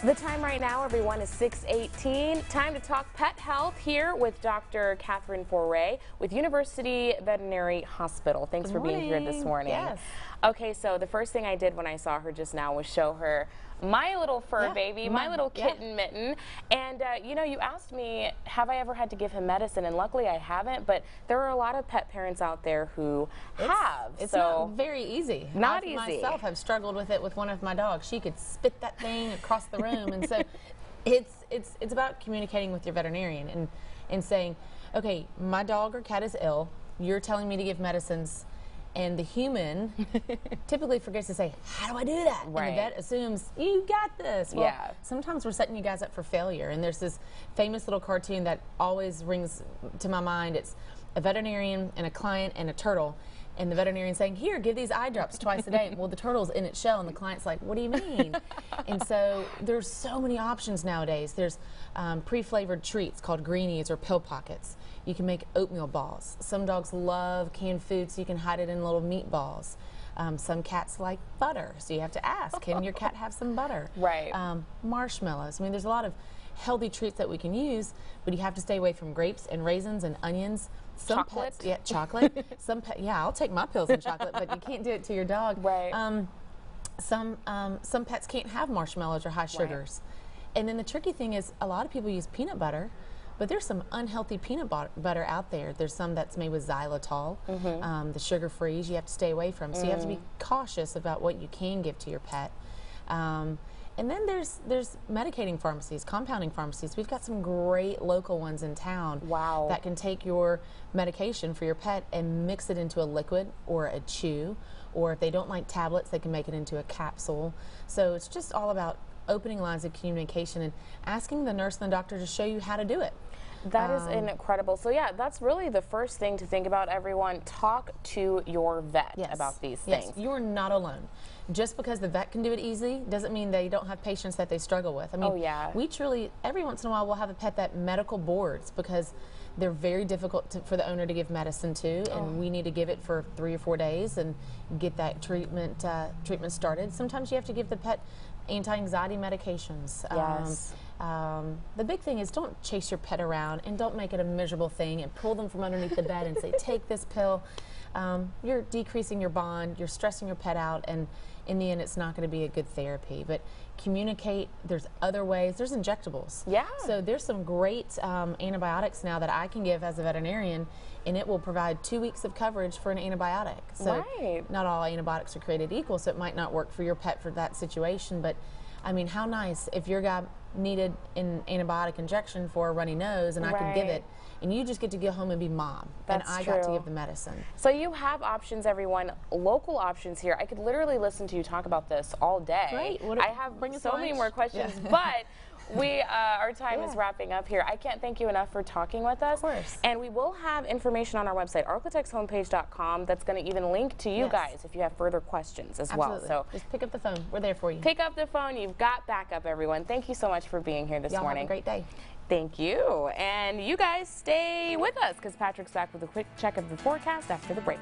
The time right now, everyone, is 6:18. Time to talk pet health here with Dr. Catherine Foray with University Veterinary Hospital. Thanks for being here this morning. Yes. Okay, so the first thing I did when I saw her just now was show her my little fur baby, my little kitten Mitten. And, you know, you asked me, have I ever had to give him medicine? And luckily I haven't, but there are a lot of pet parents out there who have. It's so not very easy. Not I easy. myself have struggled with it with one of my dogs. She could spit that thing across the room. And so it's about communicating with your veterinarian and saying, okay, my dog or cat is ill. You're telling me to give medicines. And the human typically forgets to say, how do I do that? Right. And the vet assumes, you got this. Well, Yeah. sometimes we're setting you guys up for failure. And there's this famous little cartoon that always rings to my mind. It's a veterinarian and a client and a turtle. And the veterinarian saying, here, give these eye drops twice a day. Well, the turtle's in its shell, and the client's like, what do you mean? And so there's so many options nowadays. There's pre-flavored treats called greenies or pill pockets. You can make oatmeal balls. Some dogs love canned food, so you can hide it in little meatballs. Some cats like butter, so you have to ask, can your cat have some butter? Right. Marshmallows. I mean, there's a lot of healthy treats that we can use, but you have to stay away from grapes and raisins and onions. Some Chocolate. pets, yeah, chocolate. Yeah, I'll take my pills in chocolate, but you can't do it to your dog. Right. Some pets can't have marshmallows or high sugars. And then the tricky thing is, a lot of people use peanut butter, but there's some unhealthy peanut butter out there. There's some that's made with xylitol, the sugar-frees you have to stay away from. So you have to be cautious about what you can give to your pet. And then there's medicating pharmacies, compounding pharmacies. We've got some great local ones in town. Wow. That can take your medication for your pet and mix it into a liquid or a chew, or if they don't like tablets, they can make it into a capsule. So it's just all about opening lines of communication and asking the nurse and the doctor to show you how to do it. That is incredible. So yeah, that's really the first thing to think about, everyone. Talk to your vet about these things. Yes, you're not alone. Just because the vet can do it easy doesn't mean they don't have patients that they struggle with. I mean, we truly, every once in a while, we'll have a pet that medical boards because they're very difficult for the owner to give medicine to, and we need to give it for 3 or 4 days and get that treatment started. Sometimes you have to give the pet anti-anxiety medications. Yes. The big thing is, don't chase your pet around and don't make it a miserable thing and pull them from underneath the bed and say, take this pill. You're decreasing your bond, you're stressing your pet out, and in the end it's not going to be a good therapy. But communicate. There's other ways. There's injectables. Yeah. So there's some great antibiotics now that I can give as a veterinarian, and it will provide 2 weeks of coverage for an antibiotic. So not all antibiotics are created equal, so it might not work for your pet for that situation. But I mean, how nice if your guy needed an antibiotic injection for a runny nose and I could give it, and you just get to go home and be mom, and I got to give the medicine. So you have options, everyone, local options here. I could literally listen to you talk about this all day. Great. I have so many more questions, but our time is wrapping up here. I can't thank you enough for talking with us. Of course. And we will have information on our website, arklatex.homepage.com, that's going to even link to you guys if you have further questions as well. So just pick up the phone. We're there for you. Pick up the phone. You've got backup, everyone. Thank you so much for being here this morning. Have a great day. Thank you. And you guys stay with us because Patrick's back with a quick check of the forecast after the break.